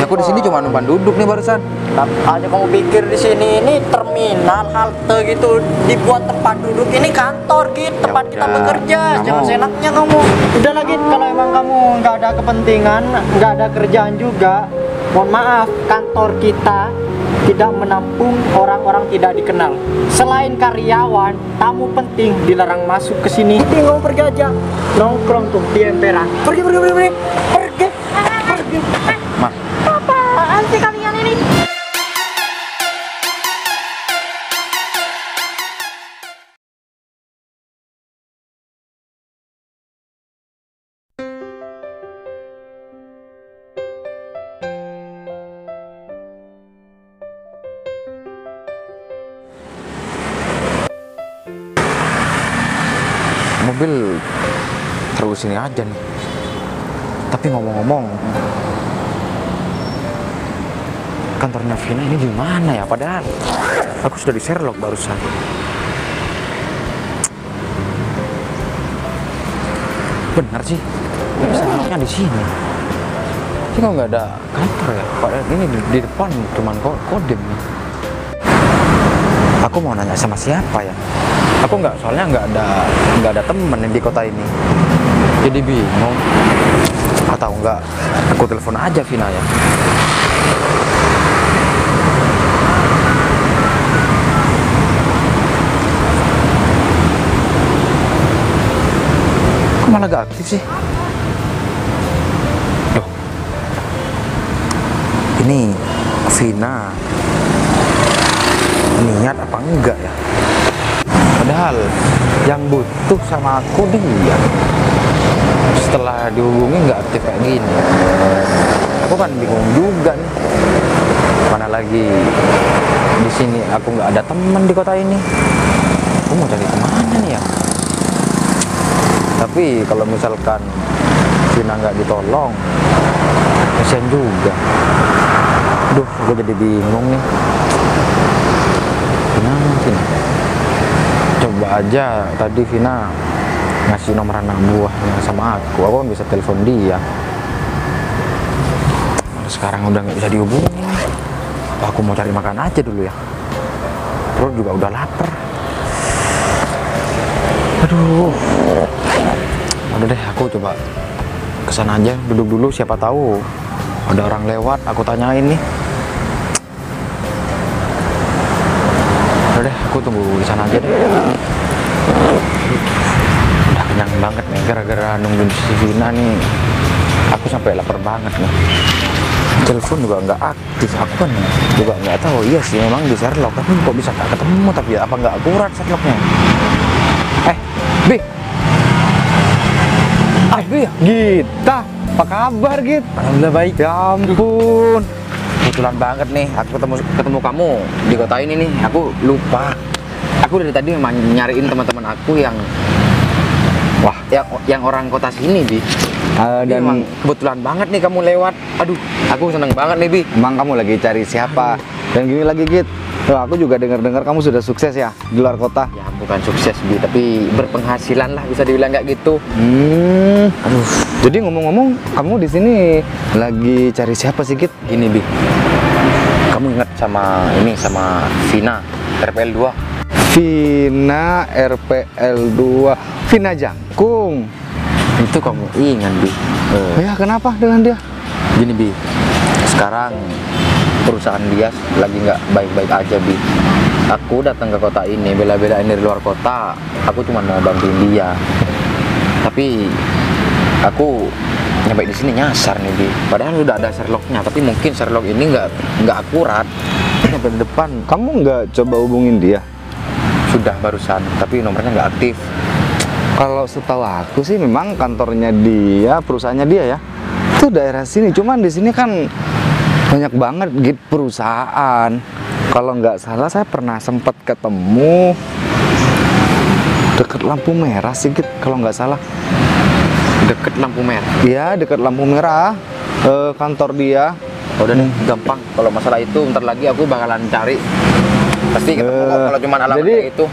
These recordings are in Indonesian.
Aku di sini cuma numpang duduk nih barusan. Aja kamu pikir di sini ini terminal halte gitu, dibuat tempat duduk, ini kantor gitu, tempat kita udah, bekerja. kamu- Jangan seenaknya kamu. Udah lagi kalau emang kamu nggak ada kepentingan, nggak ada kerjaan juga, mohon maaf, kantor kita tidak menampung orang-orang tidak dikenal. Selain karyawan, tamu penting dilarang masuk ke sini. Jadi kamu pergi aja, nongkrong tuh di emperan. Pergi. Mas, Apaan sih kalian ini? mobil terus sini aja nih. Tapi ngomong-ngomong, kantornya Vina ini di mana ya? Padahal aku sudah di Sherlock barusan. Benar sih, Sherlocknya di sini. Tapi kok nggak ada kantor ya? Padahal ini di depan cuman Kodim nih. Aku mau nanya sama siapa ya? Aku soalnya nggak ada temen di kota ini. Jadi bingung. Atau enggak, aku telepon aja Vina ya. Kok malah gak aktif sih? Loh. Ini Vina niat apa enggak ya? Padahal yang butuh sama aku dia. Setelah dihubungi nggak aktif kayak gini, aku kan bingung juga nih. Mana lagi di sini aku nggak ada teman di kota ini. Aku mau cari kemana nih ya? Tapi kalau misalkan Vina nggak ditolong, kasihan juga. Duh, gue jadi bingung nih. Vina. Coba aja tadi Vina ngasih nomor anak buahnya sama aku kan bisa telepon dia. Sekarang udah nggak bisa dihubungin. Aku mau cari makan aja dulu ya. Perut juga udah lapar. Aduh. Udah deh, aku coba kesana aja, duduk dulu, siapa tahu ada orang lewat, aku tanyain nih. Udah deh, aku tunggu di sana aja deh. Udah kenyang banget nih, gara-gara nungguin si Vina nih. Aku sampai lapar banget nih. Telepon juga nggak aktif, aku kan juga nggak tahu. Iya sih, memang di Sherlock, tapi kok bisa nggak ketemu? Tapi apa nggak akurat Sherlocknya? Bi. Bi, Gita, apa kabar Git? alhamdulillah baik. Ya ampun. Kebetulan banget nih, aku ketemu kamu di kota ini nih. Aku lupa. Aku dari tadi memang nyariin teman-teman aku yang yang orang kota sini, Bi. Dan Memang kebetulan banget nih kamu lewat. Aduh, aku seneng banget nih, Bi. emang kamu lagi cari siapa? Dan gini lagi Git, wah, aku juga dengar-dengar kamu sudah sukses ya di luar kota. Ya bukan sukses, Bi, tapi berpenghasilan lah, bisa dibilang kayak gitu. Aduh. Jadi ngomong-ngomong, kamu di sini lagi cari siapa sih Git? Gini, Bi. Kamu ingat sama Vina RPL 2? Vina RPL 2, Vina Jangkung. Itu kamu ingat, Bi. Ya kenapa dengan dia? Gini, Bi. Sekarang perusahaan dia lagi nggak baik-baik aja, Bi. Aku datang ke kota ini, bela-belain dari luar kota. Aku cuma mau bantuin dia. Tapi aku nyampe di sini nyasar nih, Bi. Padahal udah ada Sherlocknya, tapi mungkin Sherlock ini nggak akurat. Nyampe di depan, Kamu nggak coba hubungin dia? sudah barusan, tapi nomornya nggak aktif. Kalau setahu aku sih memang kantornya dia, perusahaannya dia ya, itu daerah sini. Cuman di sini kan banyak banget gitu perusahaan. Kalau nggak salah saya pernah sempat ketemu deket lampu merah sih Git, kalau nggak salah. Deket lampu merah. Iya, deket lampu merah kantor dia. Udah deh, gampang. Kalau masalah itu, ntar lagi aku bakalan cari. Pasti ketemu kok, kalau cuma alamat jadi, kayak itu.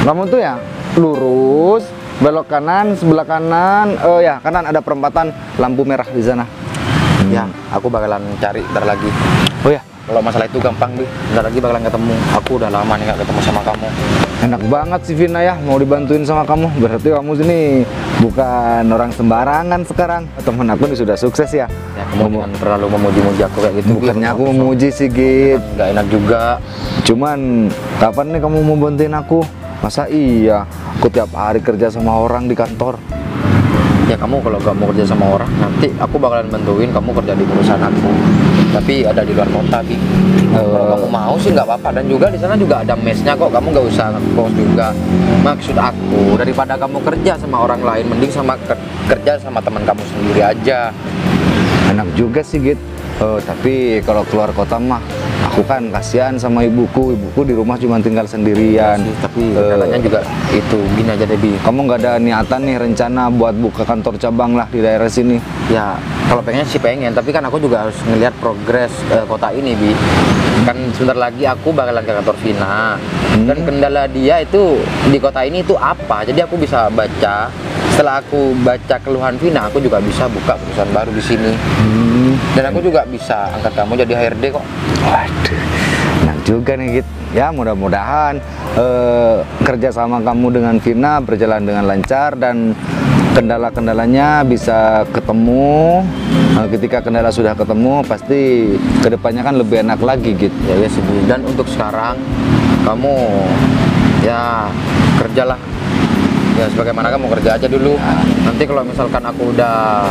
Kamu tuh ya lurus, belok kanan, sebelah kanan, ya kanan ada perempatan lampu merah di sana. Ya, aku bakalan cari ntar lagi. Oh ya, Kalau masalah itu gampang, Bi. Ntar lagi bakalan ketemu. Aku udah lama nih gak ketemu sama kamu. enak banget sih Vina ya, mau dibantuin sama kamu. Berarti kamu sini bukan orang sembarangan sekarang. Temen aku ini sudah sukses ya. Ya, kamu jangan terlalu memuji-muji aku kayak gitu. Bi. Bukannya aku memuji sih, Git. Gak enak juga. Cuman kapan nih kamu mau bantuin aku? Masa iya, aku tiap hari kerja sama orang di kantor. Ya kamu kalau gak mau kerja sama orang, nanti aku bakalan bantuin kamu kerja di perusahaan aku. Tapi ada di luar kota, Bi. Kalau kamu mau sih nggak apa-apa, dan juga di sana juga ada mesnya kok. Kamu nggak usah ngekos juga. Maksud aku, daripada kamu kerja sama orang lain, mending kerja sama teman kamu sendiri aja. Enak juga sih, Git. Tapi kalau keluar kota mah, aku kan kasihan sama ibuku. Ibuku di rumah cuma tinggal sendirian. Sih, tapi rencananya juga itu gini aja deh, Bi. Kamu nggak ada niatan nih rencana buat buka kantor cabang lah di daerah sini? Ya kalau pengen sih pengen, tapi kan aku juga harus ngelihat progres kota ini, Bi. Kan sebentar lagi aku bakalan ke kantor Vina, dan kendala dia itu di kota ini itu apa, jadi aku bisa baca. Setelah aku baca keluhan Vina, aku juga bisa buka perusahaan baru di sini. Dan aku juga bisa angkat kamu jadi HRD kok. Waduh, enak juga nih, Git. Ya mudah-mudahan kerja sama kamu dengan Vina berjalan dengan lancar dan kendala-kendalanya bisa ketemu. Ketika kendala sudah ketemu, pasti kedepannya kan lebih enak lagi, Git. Ya sih, Bi. Dan untuk sekarang kamu ya kerjalah. Ya sebagaimana kamu kerja aja dulu. Nanti kalau misalkan aku udah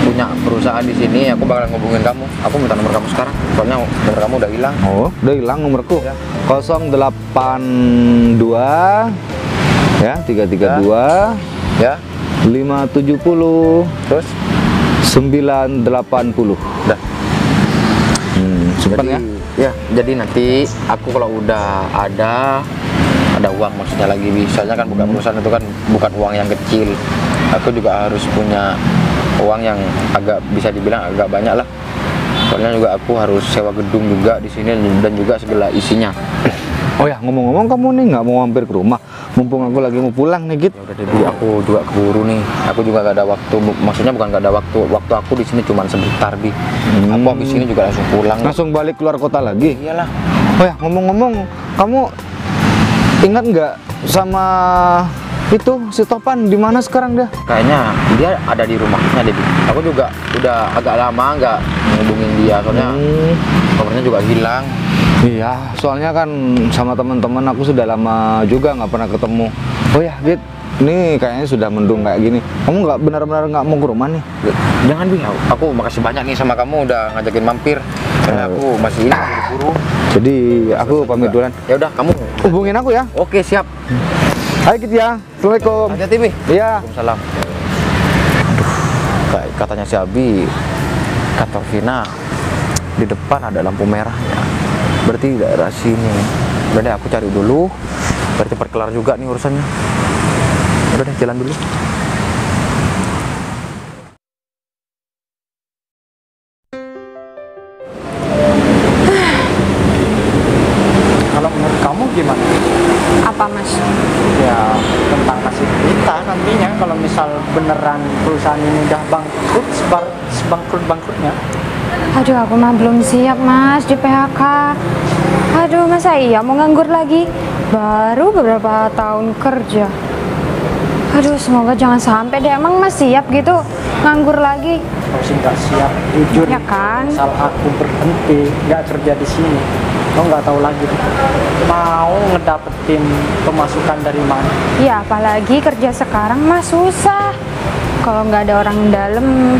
punya perusahaan di sini, aku bakalan ngubungin kamu. Aku minta nomor kamu sekarang, soalnya nomor kamu udah hilang. Oh, udah hilang nomorku. Ya. 082 ya 332 Ya, 570 terus 980. udah. Simpan ya. Ya, jadi nanti aku kalau udah ada uang, maksudnya lagi, biasanya kan buka perusahaan itu kan bukan uang yang kecil. Aku juga harus punya uang yang agak bisa dibilang agak banyak lah. Soalnya juga aku harus sewa gedung juga di sini dan juga segala isinya. Oh ya, ngomong-ngomong kamu nih nggak mau mampir ke rumah? Mumpung aku lagi mau pulang nih, Git. Ya udah deh, Bi, aku juga keburu nih. Aku juga gak ada waktu. Maksudnya bukan gak ada waktu. Waktu aku di sini cuma sebentar, Bi. Aku habis ini juga langsung pulang. Langsung balik keluar kota lagi? Iyalah. Oh ya, ngomong-ngomong, kamu ingat nggak sama itu si Topan di mana sekarang dia? Kayaknya dia ada di rumahnya deh, Bi. Aku juga udah agak lama nggak ngehubungin dia, soalnya nomornya juga hilang. Iya, soalnya kan sama teman-teman aku sudah lama juga nggak pernah ketemu. Oh ya, Git, ini kayaknya sudah mendung kayak gini. Kamu nggak benar-benar nggak mau ke rumah nih? Jangan, Bi. Aku makasih banyak nih sama kamu udah ngajakin mampir. Karena aku masih ini buru-buru. Jadi aku pamit duluan. Ya udah, kamu Hubungin aku ya. oke, siap. Hai, Git ya. Assalamualaikum. Hati-hati, Bi. Iya. Waalaikumsalam. Aduh, kayak katanya si Abi, kantor Vina di depan ada lampu merahnya. Berarti daerah sini. Udah deh, aku cari dulu. Biar cepat kelar juga nih urusannya. Udah deh, jalan dulu. Kalau menurut kamu gimana? Apa mas? Ya tentang nasib kita nantinya kalau misal beneran perusahaan ini udah bangkrut, sebangkrut-bangkrutnya. Aduh aku mah belum siap mas di PHK. Aduh masa iya mau nganggur lagi? Baru beberapa tahun kerja. Aduh semoga jangan sampai deh. Emang mas siap gitu nganggur lagi? Kalau sih nggak siap, jujur. Ya kan? Misal aku berhenti, nggak kerja di sini, lo nggak tahu lagi mau ngedapetin pemasukan dari mana. Ya apalagi kerja sekarang mas susah. Kalau nggak ada orang dalam,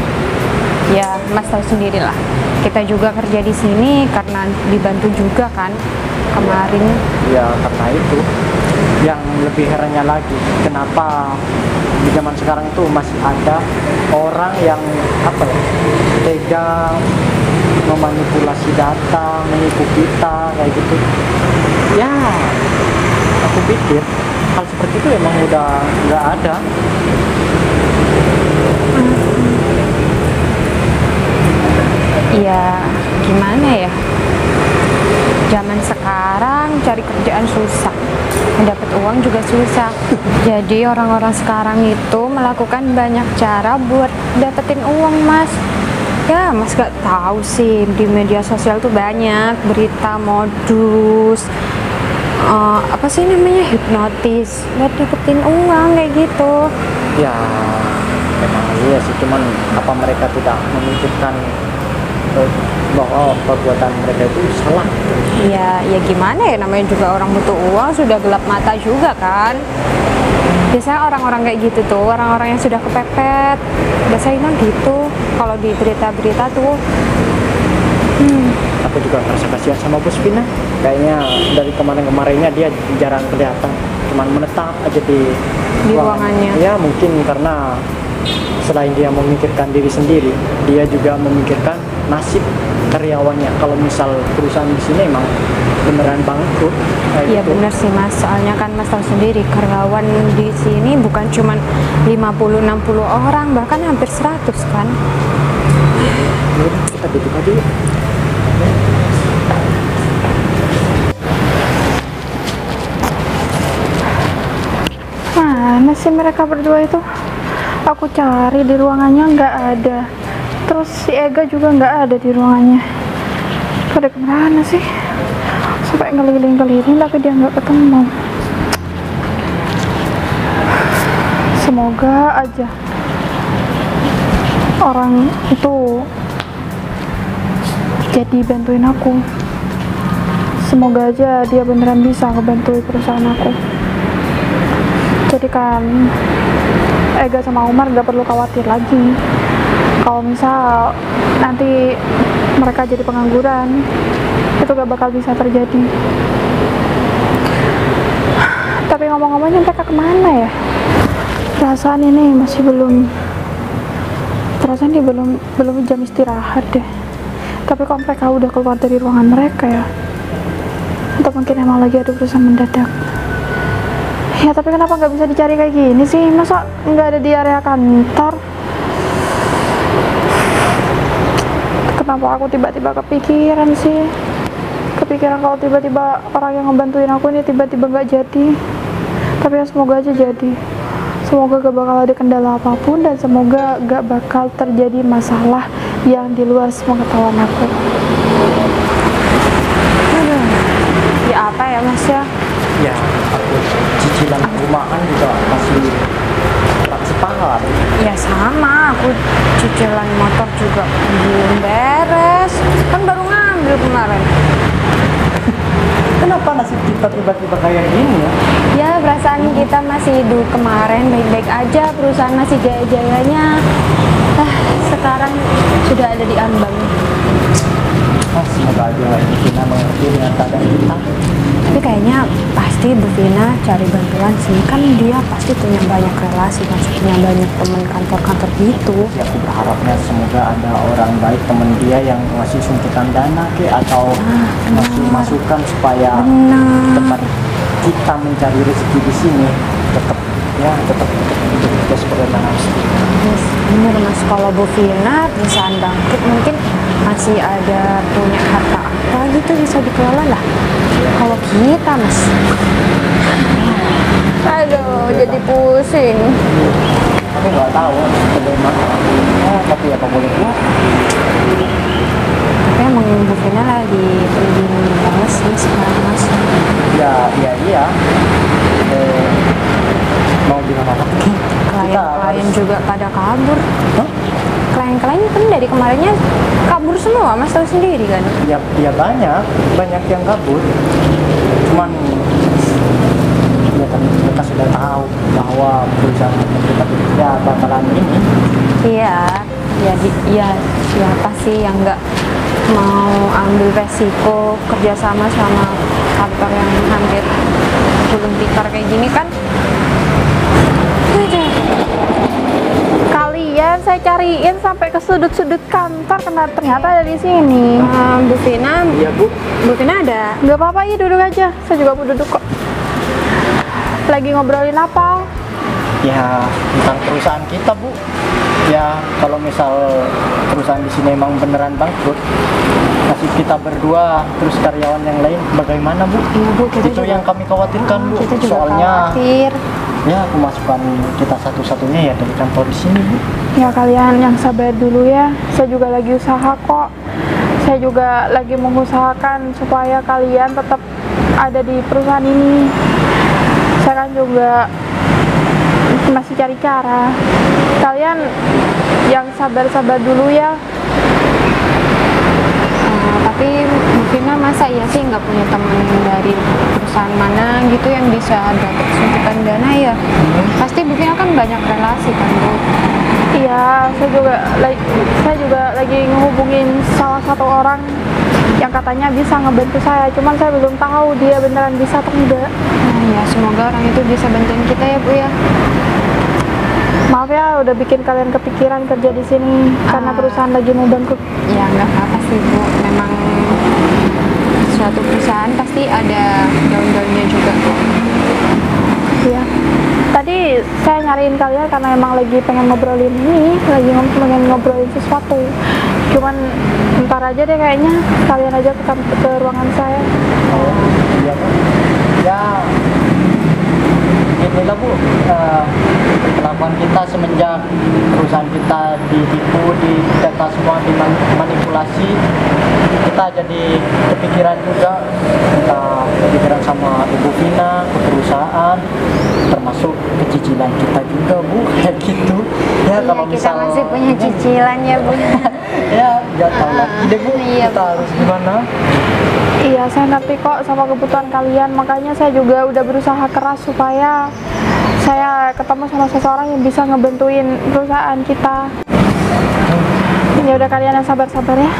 ya mas tahu sendiri lah. Kita juga kerja di sini karena dibantu juga kan kemarin. Ya karena itu yang lebih herannya lagi, kenapa di zaman sekarang tuh masih ada orang yang apa ya, tega memanipulasi data, menipu kita kayak gitu. Ya aku pikir hal seperti itu emang udah nggak ada. Ya gimana ya, zaman sekarang cari kerjaan susah, mendapat uang juga susah. Jadi orang-orang sekarang itu melakukan banyak cara buat dapetin uang mas. Ya, Mas gak tahu sih, di media sosial tuh banyak berita modus, apa sih namanya, hipnotis buat dapetin uang kayak gitu. Ya memang iya sih, cuman apa mereka tidak memikirkan bahwa perbuatan mereka itu salah? Ya, ya gimana ya, namanya juga orang butuh uang, sudah gelap mata juga kan. Biasanya orang-orang kayak gitu tuh, orang-orang yang sudah kepepet, biasanya gitu kalau di berita-berita tuh. Aku juga merasa kasihan sama Bos Vina. Kayaknya dari kemarin-kemarinnya dia jarang kelihatan, cuman menetap aja di Ruangannya. Ya mungkin karena selain dia memikirkan diri sendiri, dia juga memikirkan nasib karyawannya. Kalau misal perusahaan di sini emang beneran bangkrut kayak Iya gitu. benar sih Mas, soalnya kan Mas tahu sendiri karyawan di sini bukan cuman 50-60 orang, bahkan hampir 100 kan. Yaudah, kita duduk aja yuk. Mana sih mereka berdua itu? Aku cari di ruangannya nggak ada. Terus si Ega juga nggak ada di ruangannya. Pada kemana sih? Sampai ngeliling-keliling tapi dia nggak ketemu. Semoga aja orang itu jadi bantuin aku. Semoga aja dia beneran bisa ngebantu perusahaan aku. Jadi kan Ega sama Umar gak perlu khawatir lagi kalau misal nanti mereka jadi pengangguran, itu gak bakal bisa terjadi. Tapi ngomong-ngomongnya mereka kemana ya? Perasaan ini masih belum, perasaan dia belum jam istirahat deh. Tapi kok mereka udah keluar dari ruangan mereka ya? Atau mungkin emang lagi ada urusan mendadak? Ya tapi kenapa nggak bisa dicari kayak gini sih? Masa nggak ada di area kantor? Kenapa aku tiba-tiba kepikiran sih? Kepikiran kalau tiba-tiba orang yang ngebantuin aku ini tiba-tiba nggak jadi. Tapi ya semoga aja jadi. Semoga gak bakal ada kendala apapun dan semoga gak bakal terjadi masalah yang di luar sepengetahuan aku. Aduh, ya apa ya Mas ya? Ya aku cicilan rumahan juga masih tak sepakat. Ya sama, aku cicilan motor juga belum beres, kan baru ngambil kemarin. Kenapa nasib kita tiba-tiba kayak gini ya? Ya perasaan kita masih hidup kemarin baik-baik aja, perusahaan masih jaya-jayanya. Sekarang sudah ada di ambang. Semoga aja Bu Vina mengerti dengan keadaan kita. Tapi kayaknya pasti Bu Vina cari bantuan sih, kan dia pasti punya banyak relasi, pasti punya banyak teman kantor-kantor gitu. Ya aku berharapnya semoga ada orang baik temen dia yang ngasih suntikan dana atau ngasih masukan supaya tempat kita mencari rezeki di sini tetap hidup kita sebagai manusia. Yes, bener Mas, kalau Bu Vina perusahaan bangkrut mungkin masih ada punya harta apa gitu bisa dikelola lah. Kalau kita Mas, aduh jadi pusing. Aku nggak tahu bagaimana. Tapi apa boleh buat? Tapi emang Bu Vina lagi penting banget sih sekarang Mas. Iya. Mau bilang apa? Klien-klien juga pada kabur. Hah? Klien-klien kan dari kemarinnya kabur semua, Mas tahu sendiri kan. Ya banyak yang kabur. Cuman ya kan mereka sudah tahu bahwa perusahaan kita ya bakalan ini. Iya, ya siapa sih yang nggak mau ambil resiko kerjasama sama kantor yang hampir gulung tikar kayak gini kan. Aduh. Kalian saya cariin sampai ke sudut-sudut kantor, ternyata ada di sini. Bu Vina, Iya Bu. Bu Vina ada. Gak apa-apa, ya duduk aja. Saya juga mau duduk kok. Lagi ngobrolin apa? Ya tentang perusahaan kita Bu. Ya kalau misal perusahaan di sini emang beneran bangkrut, nasib kita berdua terus karyawan yang lain bagaimana Bu? Iya Bu, kita Itu juga, yang kami khawatirkan Bu. kita juga Soalnya khawatir. ya pemasukan kita satu-satunya ya dari kantor di sini Bu. Ya kalian yang sabar dulu ya. Saya juga lagi usaha kok. Saya juga lagi mengusahakan supaya kalian tetap ada di perusahaan ini. Saya kan juga masih cari cara. Kalian yang sabar-sabar dulu ya. Tapi mungkin masa iya sih nggak punya teman dari perusahaan mana gitu yang bisa dapat suntikan dana ya? Pasti mungkin kan banyak relasi kan Bu. Iya, saya juga lagi ngehubungin salah satu orang yang katanya bisa ngebantu saya. Cuman saya belum tahu dia beneran bisa atau enggak. Nah, ya semoga orang itu bisa bantuin kita ya Bu ya. Maaf ya, udah bikin kalian kepikiran kerja di sini karena perusahaan lagi mau bangkrut. Ya nggak apa-apa sih Bu. Memang suatu perusahaan pasti ada daun-daunnya juga kok. Iya. Tadi saya nyariin kalian karena emang lagi pengen ngobrolin ini, pengen ngobrolin sesuatu. Cuman ntar aja deh kayaknya, kalian aja ke ruangan saya. Iya Bu. Ya inilah Bu, kelakuan kita semenjak perusahaan kita ditipu, data semua dimanipulasi, kita jadi kepikiran juga, kita kepikiran sama Ibu Vina, ke perusahaan, termasuk kecicilan kita juga Bu, kayak gitu ya. Iya, Kalau kita misal masih punya cicilan ya Bu. ya nggak tahu lagi deh Bu, Iya, kita Bu. harus gimana. Iya, saya ngerti kok sama kebutuhan kalian, makanya saya juga udah berusaha keras supaya saya ketemu sama seseorang yang bisa ngebantuin perusahaan kita. Ya udah kalian yang sabar-sabar ya.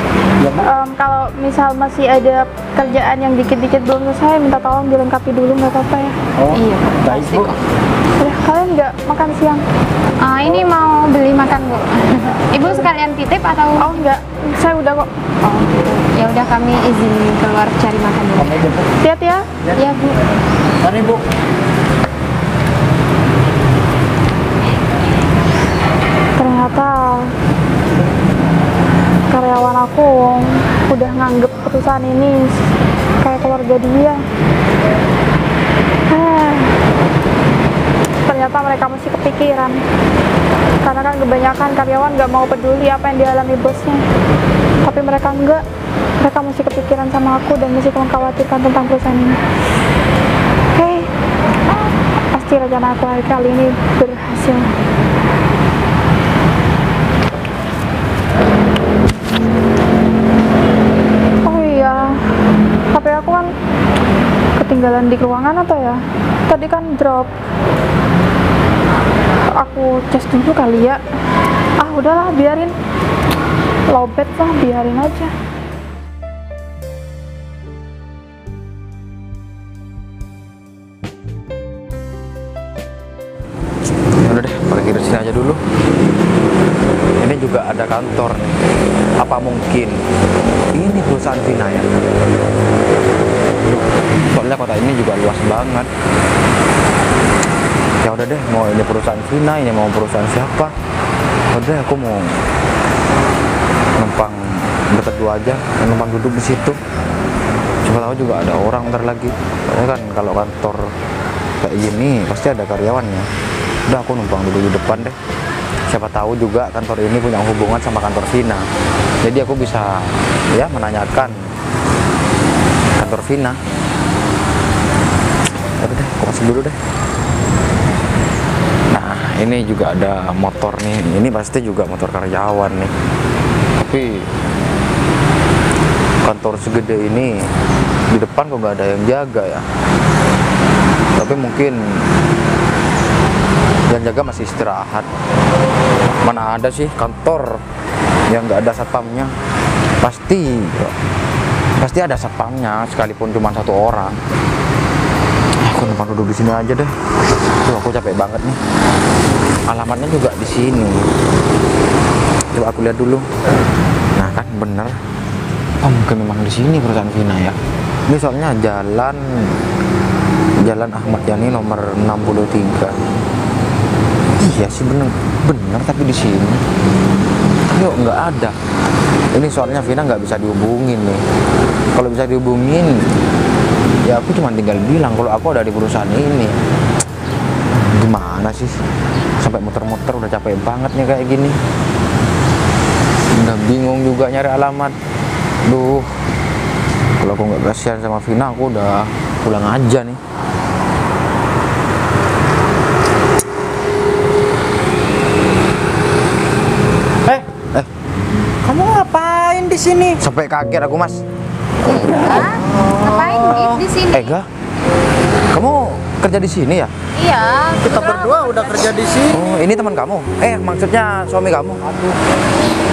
Kalau misal masih ada kerjaan yang dikit-dikit belum selesai, minta tolong dilengkapi dulu, nggak apa-apa ya. Oh Iya, baik pasti Bu. kok. Ya, kalian nggak makan siang? Ini mau beli makan Bu. Ibu sekalian titip atau? Oh nggak, saya udah kok. Oh, gitu. Ya udah kami izin keluar cari makan dulu. Kami aja Bu. Hati-hati ya. Iya Bu. Mari Bu. Ternyata karyawan aku udah nganggep perusahaan ini kayak keluarga dia. Ternyata mereka masih kepikiran, karena kan kebanyakan karyawan nggak mau peduli apa yang dialami bosnya, tapi mereka enggak. Mereka masih kepikiran sama aku dan masih mengkhawatirkan tentang perusahaan ini. Oke, pasti rencana aku hari kali ini berhasil. Oh iya, HP aku kan ketinggalan di ruangan atau ya? Tadi kan drop. Aku cas dulu kali ya. Ah udahlah, biarin. Lowbat lah, biarin aja. Udah deh, pergi dari sini aja dulu. Ini juga ada kantor nih. Apa mungkin ini perusahaan Vina ya? Soalnya kota ini juga luas banget. Ya udah deh, mau ini perusahaan Vina, ini mau perusahaan siapa? Udah, aku mau numpang dekat dua aja, numpang duduk di situ. Siapa tahu juga ada orang ntar lagi. Soalnya kan kalau kantor kayak gini pasti ada karyawannya. Udah, aku numpang dulu di depan deh. Siapa tahu juga kantor ini punya hubungan sama kantor Vina. Jadi aku bisa ya menanyakan kantor Vina. Tapi deh, aku masuk dulu deh. Nah, ini juga ada motor nih. Ini pasti juga motor karyawan nih. Tapi kantor segede ini di depan kok nggak ada yang jaga ya. Tapi mungkin yang jaga masih istirahat. Mana ada sih kantor yang nggak ada satpamnya? Pasti ada satpamnya, sekalipun cuma satu orang. Aku numpang duduk di sini aja deh. Tuh, aku capek banget nih. Alamatnya juga di sini. Coba aku lihat dulu. Nah kan bener. Oh mungkin memang di sini perusahaan Vina ya. Ini soalnya Jalan Ahmad Yani nomor 63. Iya sih bener tapi di sini. Tapi kok nggak ada. Ini soalnya Vina nggak bisa dihubungin nih. Kalau bisa dihubungin, ya aku cuma tinggal bilang kalau aku ada di perusahaan ini. Gimana sih? sampai muter-muter udah capek banget nih kayak gini. Udah bingung juga nyari alamat. Duh, kalau aku nggak kasihan sama Vina, aku udah pulang aja nih. Kamu ngapain di sini? Sampai kaget aku, Mas. Ega, ngapain Git di sini? Ega, kamu kerja di sini ya? Iya, Kita berdua udah kerja di sini. Oh, ini teman kamu? Maksudnya suami kamu?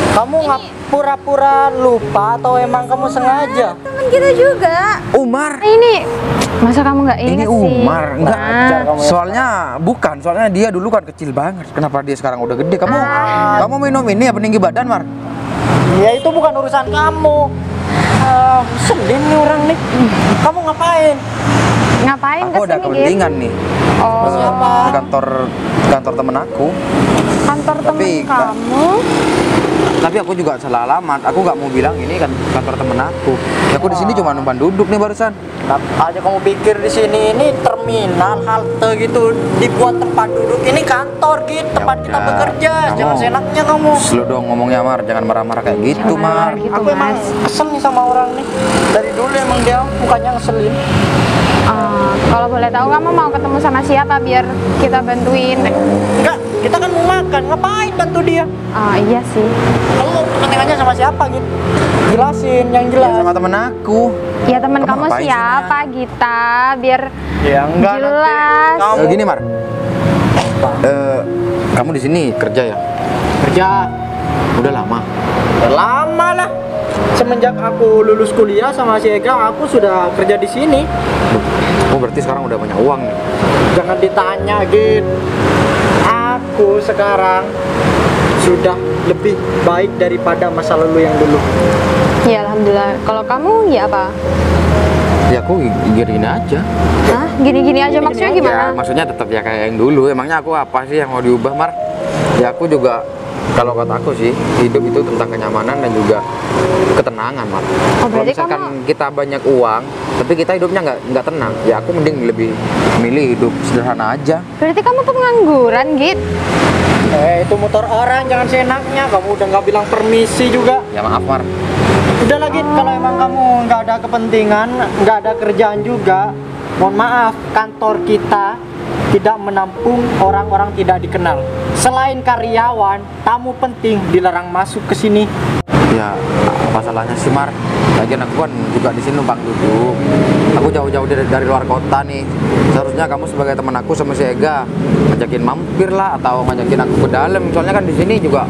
Kamu nggak pura-pura lupa atau emang kamu sengaja? teman kita juga. Umar. Ini masa kamu nggak ingat Ini sih? Umar, enggak. Nah, Soalnya dia dulu kan kecil banget. Kenapa dia sekarang udah gede? Kamu minum ini ya peninggi badan, Mar? Ya itu bukan urusan kamu. Sedih nih orang nih. Kamu ngapain? ngapain Aku ada kesini Git? kepentingan nih. Oh, Ke kantor temen aku. kantor temen Tapi- kamu? Tapi aku juga salah alamat. Aku nggak mau bilang ini kan kantor temen aku. Ya, aku di sini cuma numpang duduk nih barusan. Apa aja kamu pikir di sini ini terminal halte gitu dibuat tempat duduk. Ini kantor gitu, tempat kita udah, bekerja. kamu- Jangan seenaknya kamu. Slow dong ngomongnya, Mar. Jangan marah-marah kayak gitu, Mar. Gitu, Aku emang Mas. kesel nih sama orang nih. Dari dulu emang dia mukanya ngeselin. Kalau boleh tahu kamu mau ketemu sama siapa biar kita bantuin? Enggak, kita kan mau makan. Ngapain bantu dia? Iya sih. Kamu kepentingannya sama siapa gitu? Jelasin yang Ya, jelas. sama temen aku. Ya teman Kamu kamu ngapain sih, siapa Gita? Biar Ya enggak jelas. nanti kamu Gini, Mar. Kamu di sini kerja ya? kerja. Udah lama. Udah lama lah. Semenjak aku lulus kuliah sama si Ega, aku sudah kerja di sini. Oh, berarti sekarang udah banyak uang nih. Jangan ditanya, Git. Aku sekarang sudah lebih baik daripada masa lalu yang dulu. Ya alhamdulillah. Kalau kamu ya apa? Ya aku gini aja. Hah? Gini-gini aja maksudnya Gini-gini gimana? Ya, maksudnya tetap ya kayak yang dulu. Emangnya aku apa sih yang mau diubah, Mar? Ya aku juga, kalau kata aku sih, hidup itu tentang kenyamanan dan juga ketenangan, Mar. Oh, Kalau berarti misalkan kamu- kita banyak uang, tapi kita hidupnya nggak tenang, ya aku mending lebih milih hidup sederhana aja. Berarti kamu pengangguran, Git? Itu motor orang, jangan seenaknya. Kamu udah nggak bilang permisi juga. Ya maaf, Mar. Udah lagi, kalau emang kamu nggak ada kepentingan, nggak ada kerjaan juga, mohon maaf, kantor kita tidak menampung orang-orang tidak dikenal. Selain karyawan, tamu penting dilarang masuk ke sini. Ya, apa salahnya sih, Mar? Lagian aku kan juga di sini numpang duduk. Aku jauh-jauh dari luar kota nih. Seharusnya kamu sebagai teman aku sama si Ega ngajakin mampir lah atau ngajakin aku ke dalam. Soalnya kan di sini juga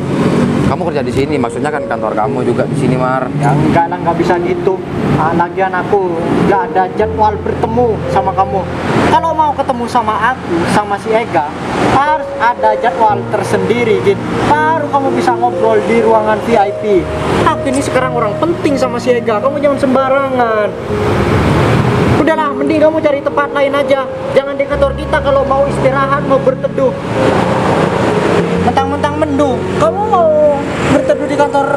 kamu kerja di sini, maksudnya kan kantor kamu juga di sini, Mar. Ya enggak lah, nggak bisa gitu. Lagian aku nggak ada jadwal bertemu sama kamu. Kalau mau ketemu sama aku, sama si Ega, harus ada jadwal tersendiri gitu. Baru kamu bisa ngobrol di ruangan VIP. Aku ini sekarang orang penting sama si Ega. Kamu jangan sembarangan. Udahlah, mending kamu cari tempat lain aja. Jangan di kantor kita kalau mau istirahat, mau berteduh. Mentang-mentang mendung, kamu mau berteduh di kantor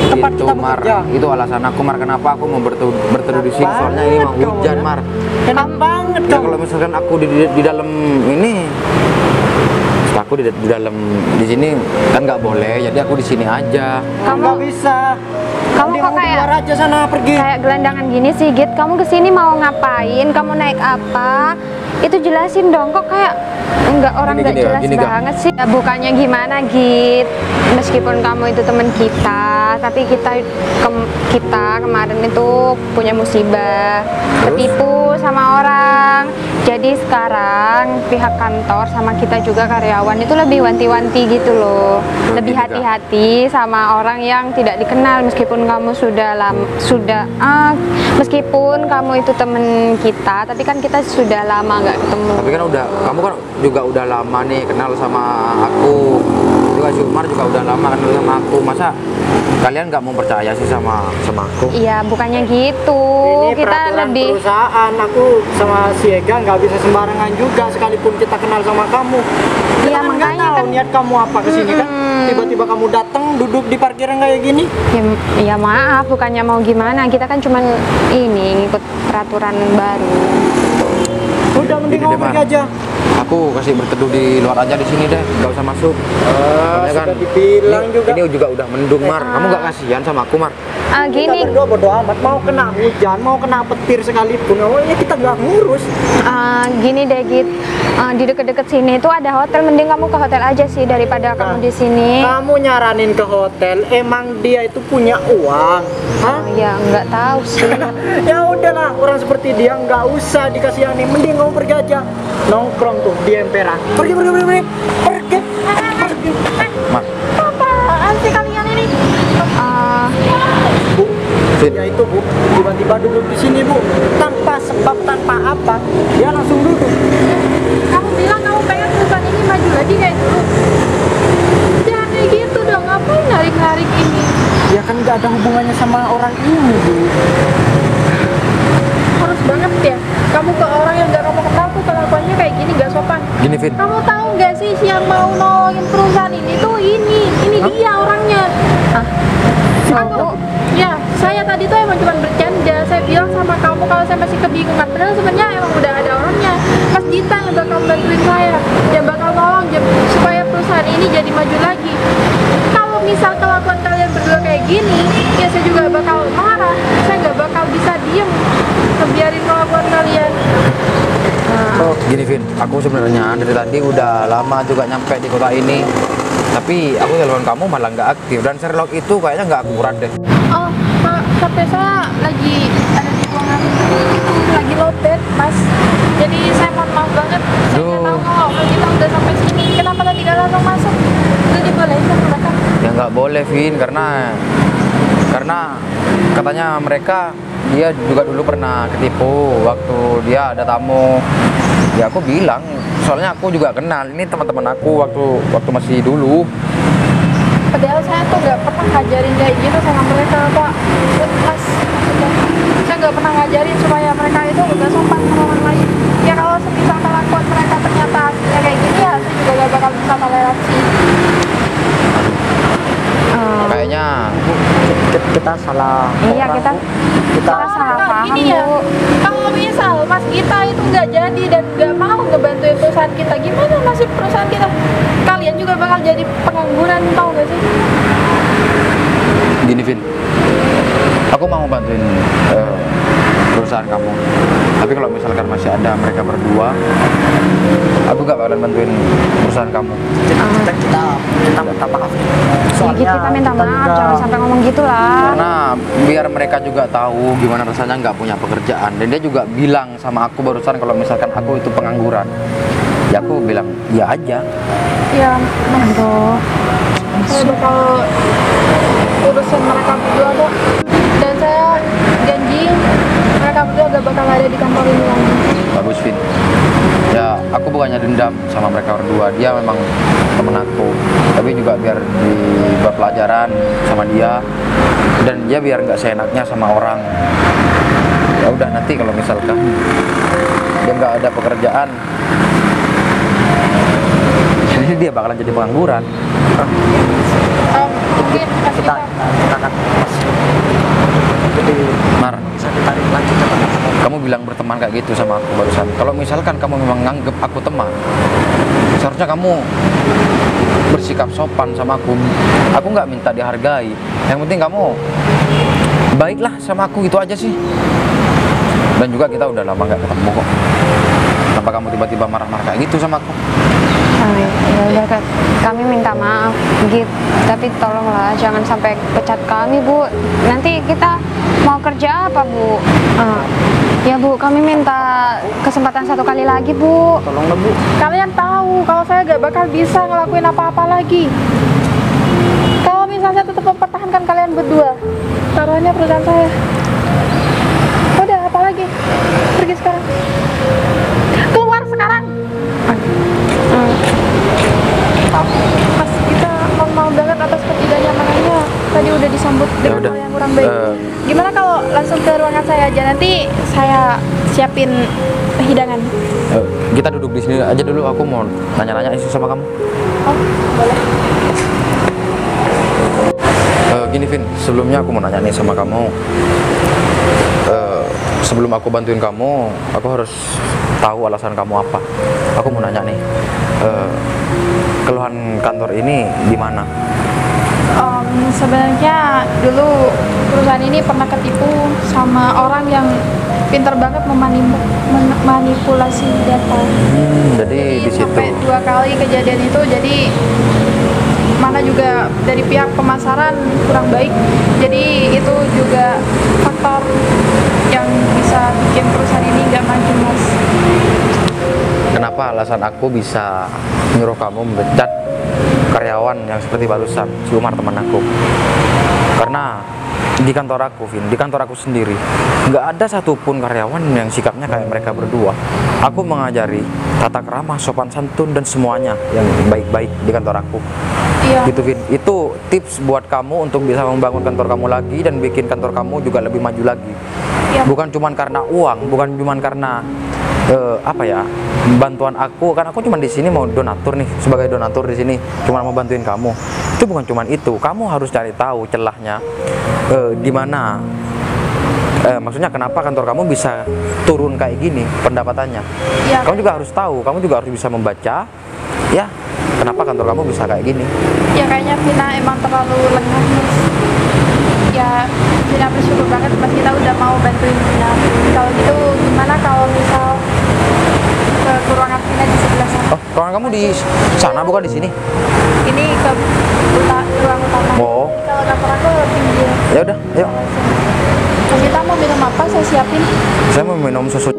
tempat Itu, kita Mar. bekerja? Itu alasan aku, Mar. Kenapa aku mau berteduh di sini? Soalnya ini mau Banget hujan, kamu, Mar. Enak banget Ya kamu. kalau misalkan aku di dalam ini, aku di dalam di sini kan nggak boleh. Jadi aku di sini aja. Kamu- nggak bisa. kamu Mending kok di kayak- luar aja sana pergi. Kayak gelandangan gini sih, Git. Kamu kesini mau ngapain? Kamu naik apa? Itu jelasin dong. Kok kayak enggak orang Gini, nggak gini, jelas gini, Kak. banget sih. Ya, bukannya gimana, Git? Meskipun kamu itu teman kita, tapi kita kemarin itu punya musibah, ketipu sama orang. Jadi sekarang pihak kantor sama kita juga karyawan itu lebih wanti-wanti gitu loh. Lebih gini, Kak. hati-hati sama orang yang tidak dikenal, meskipun kamu meskipun kamu itu temen kita, tapi kan kita sudah lama nggak ketemu. Tapi kan kamu kan juga udah lama nih kenal sama aku. Juga si Umar juga udah lama kenal sama aku. Masa kalian nggak mau percaya sih sama aku? Iya, bukannya gitu. Ini Kita peraturan lebih perusahaan. Aku sama si Ega nggak bisa sembarangan juga, sekalipun kita kenal sama kamu. Kita Iya, kan nggak makanya tahu kan- niat kamu apa kesini kan. Tiba-tiba kamu datang duduk di parkiran kayak gini. ya maaf, bukannya mau gimana. Kita kan cuman ini ngikut peraturan baru. Udah, mending Gini kamu deh, pergi Mar. aja. aku kasih berteduh di luar aja di sini deh, nggak usah masuk. Soalnya Sudah dibilang juga. ini juga udah mendung, Mar. Kamu nggak kasihan sama aku, Mar? Gini, Kita berdua bodo amat, mau kena hujan, mau kena petir sekalipun, awalnya kita nggak ngurus. gini deh Git, di deket-deket sini tuh ada hotel, mending kamu ke hotel aja sih daripada kamu di sini. Kamu nyaranin ke hotel, emang dia itu punya uang? Hah? Ya nggak tahu sih. Ya udahlah, orang seperti dia nggak usah dikasihani, mending kamu pergi aja nongkrong tuh di Empera. Pergi. Mar, Apaan sih kalian ini? Bu, dia itu bu, tiba-tiba duduk di sini bu, tanpa sebab, tanpa apa, dia langsung duduk. Kamu bilang kamu pengen perusahaan ini maju lagi kayak dulu. Jangan kayak gitu dong, ngapain narik-narik ini? Ya kan nggak ada hubungannya sama orang ini bu. Harus banget ya, kamu ke orang yang gak kamu kenal tuh kelakuannya kayak gini gak sopan. gini, Vin. Kamu tahu nggak sih yang mau nolongin perusahaan ini tuh ini dia orangnya. Aku, ya saya tadi tuh emang cuma bercanda. Saya bilang sama kamu kalau saya masih kebingungan. Padahal sebenarnya emang udah ada orangnya. Mas Gita yang bakal bantuin saya, yang bakal nolong supaya perusahaan ini jadi maju lagi. Kalau misal kelakuan kalian berdua kayak gini, ya saya juga bakal marah. Saya nggak bakal bisa diem ngebiarin kelakuan kalian. Gini, Vin. Aku sebenarnya dari tadi udah lama juga nyampe di kota ini. Tapi aku telepon kamu malah nggak aktif, dan Sherlock itu kayaknya nggak akurat deh. Oh, Pak, HP saya lagi ada di ruangan itu, lagi lowbat, Mas. Jadi saya mohon maaf banget. Saya nggak tahu kalau kita udah sampai sini. Kenapa tadi nggak langsung masuk? Itu dibolehin ke belakang. Ya nggak boleh, Vin, karena katanya mereka dia juga dulu pernah ketipu waktu dia ada tamu. Ya aku bilang, soalnya aku juga kenal ini teman-teman aku waktu masih dulu. Padahal saya tuh nggak pernah ngajarin kayak gitu sama mereka, Pak. Mas, saya nggak pernah ngajarin supaya mereka itu udah sopan sama orang lain. Ya kalau semisal kelakuan mereka ternyata hasilnya kayak gini, ya saya juga nggak bakal bisa toleransi. Kayaknya Kita salah. Iya, orang, kita Bu. kita salah paham, Gini ya, Bu. kalau misal Mas Gita itu nggak jadi dan nggak mau ngebantuin perusahaan kita, gimana nasib perusahaan kita? Kalian juga bakal jadi pengangguran, tau gak sih? gini, Vin. Aku mau bantuin perusahaan kamu. Tapi kalau misalkan masih ada mereka berdua, aku gak bakalan bantuin perusahaan kamu. kita minta maaf. Ya Git, kita minta maaf, jangan sampai ngomong gitu lah. Karena biar mereka juga tahu gimana rasanya nggak punya pekerjaan. Dan dia juga bilang sama aku barusan kalau misalkan aku itu pengangguran. Ya aku bilang iya aja. Ya, Mas. Saya bakal urusin mereka berdua, kok. Dan saya janji mereka berdua gak bakal ada di kantor ini lagi. Bagus, Vin. Ya aku bukannya dendam sama mereka berdua. Dia memang temen aku. Tapi juga biar dibuat pelajaran sama dia. Dan dia biar nggak seenaknya sama orang. Ya udah, nanti kalau misalkan dia nggak ada pekerjaan, jadi dia bakalan jadi pengangguran. Mungkin Mas kita Gita. akan jadi Mar, bisa ditarik lagi ke tengah. kamu bilang berteman kayak gitu sama aku barusan. Kalau misalkan kamu memang nganggep aku teman, seharusnya kamu bersikap sopan sama aku. Aku nggak minta dihargai. Yang penting kamu baiklah sama aku, gitu aja sih. Dan juga kita udah lama nggak ketemu kok. Kenapa kamu tiba-tiba marah-marah kayak gitu sama aku? Ya udah, Kak. Kami minta maaf Git, tapi tolonglah jangan sampai pecat kami, Bu. Nanti kita mau kerja apa, Bu? Ya Bu, kami minta kesempatan satu kali lagi, Bu. Tolonglah Bu. Kalian tahu kalau saya gak bakal bisa ngelakuin apa-apa lagi. Kalau misalnya saya tetap mempertahankan kalian berdua, taruhannya perusahaan saya. Udah, apa lagi? Pergi sekarang. Keluar sekarang. Mas, kita mau banget atas ketidaknyamanannya. Tadi udah disambut dengan udah. hal yang kurang baik. Gimana kalau langsung ke ruangan saya aja? Nanti saya siapin hidangan. Kita duduk di sini aja dulu. Aku mau nanya-nanya isu sama kamu. Oh, boleh. Gini, Vin, sebelumnya aku mau nanya nih sama kamu. Sebelum aku bantuin kamu, aku harus tahu alasan kamu apa. Aku mau nanya nih, keluhan kantor ini di mana? Sebenarnya dulu perusahaan ini pernah ketipu sama orang yang pintar banget memanipulasi data. Jadi di situ. Sampai 2 kali kejadian itu, jadi mana juga dari pihak pemasaran kurang baik. Jadi itu juga faktor yang bisa bikin perusahaan ini nggak maju, Mas. Kenapa alasan aku bisa nyuruh kamu memecat karyawan yang seperti barusan, si Umar teman aku? Karena di kantor aku, Vin, di kantor aku sendiri nggak ada satupun karyawan yang sikapnya kayak mereka berdua. Aku mengajari tata krama, sopan santun, dan semuanya yang baik-baik di kantor aku. Iya. Gitu, Vin. Itu tips buat kamu untuk bisa membangun kantor kamu lagi dan bikin kantor kamu juga lebih maju lagi. Iya. Bukan cuman karena uang, bukan cuman karena apa ya, bantuan aku, kan aku cuma di sini mau donatur nih, sebagai donatur di sini cuma mau bantuin kamu. Itu bukan cuman itu, kamu harus cari tahu celahnya di mana. Maksudnya kenapa kantor kamu bisa turun kayak gini pendapatannya? Ya. Kamu juga harus tahu, kamu juga harus bisa membaca ya kenapa kantor kamu bisa kayak gini. Ya kayaknya Vina emang terlalu lengah, Mas. Ya Vina bersyukur banget Mas kita udah mau bantuin Vina. Kalau gitu gimana kalau misal ke ruangan Vina di sebelah sana? Oh, ruangan kamu di sana bukan di sini? Ini ke ruang utama. Oh. Kalau kantor aku pinggir. Ya udah, ayo. Mas kita mau minum apa? Saya siapin. Saya mau minum susu.